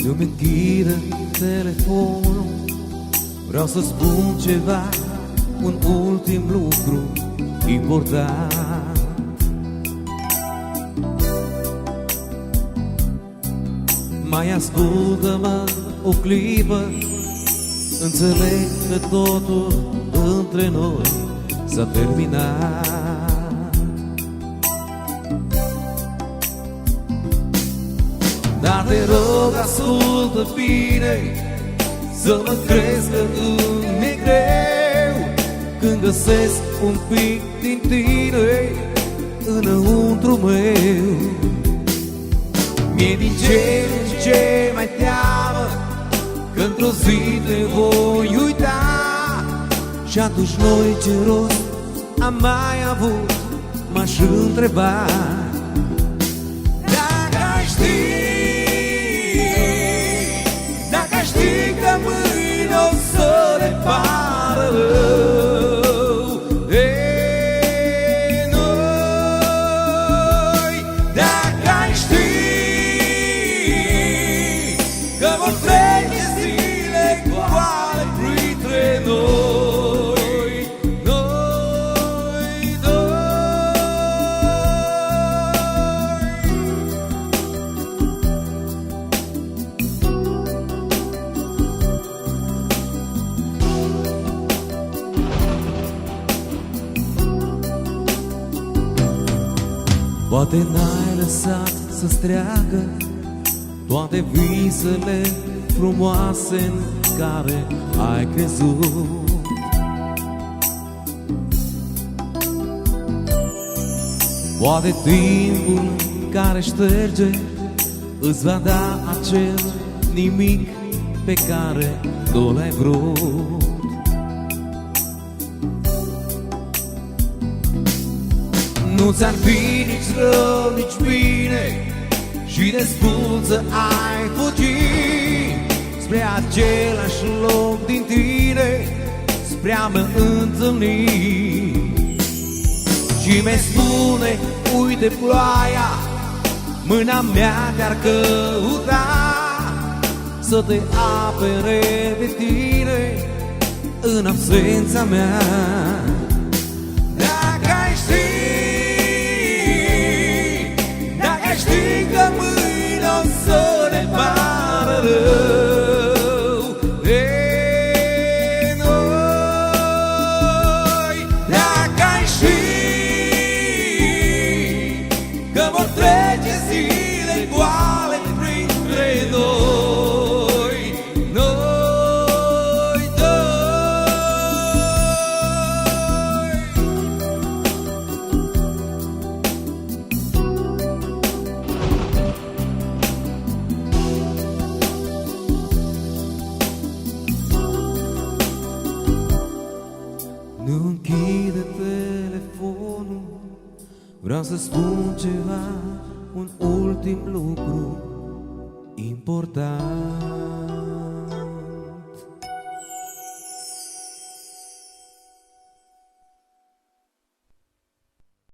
Îmi închide telefonul, vreau să spun ceva, un ultim lucru important. Mai ascultă-mă o clipă, înțeleg că totul între noi s-a terminat. Dar te rog, ascultă bine, să mă crezi că îmi e greu când găsesc un pic din tine înăuntru meu. Mi-e din ce în ce mai teamă că într-o zi te voi uita, și atunci noi ce rost am mai avut, m-aș întreba. Dacă știi că mâine o să ne pară rău de noi, dacă ai ști că vor trece zile goale printre noi, noi doi. Poate n-ai lăsat să-ți treacă toate visele frumoase în care ai crezut. Poate timpul care șterge îți va da acel nimic pe care tu l-ai vrut. Nu ți-ar fi nici rău, nici bine, și despulță ai fugi spre același loc din tine, spre a mă întâlni. Și mi spune, uite ploaia, mâna mea te-ar căuta, să te apere de tine în absența mea. Știi că mâine o să ne pară rău de noi, dacă ai ști că vor trece zile goale printre noi, noi Nu închide telefonul, vreau să spun ceva, un ultim lucru important.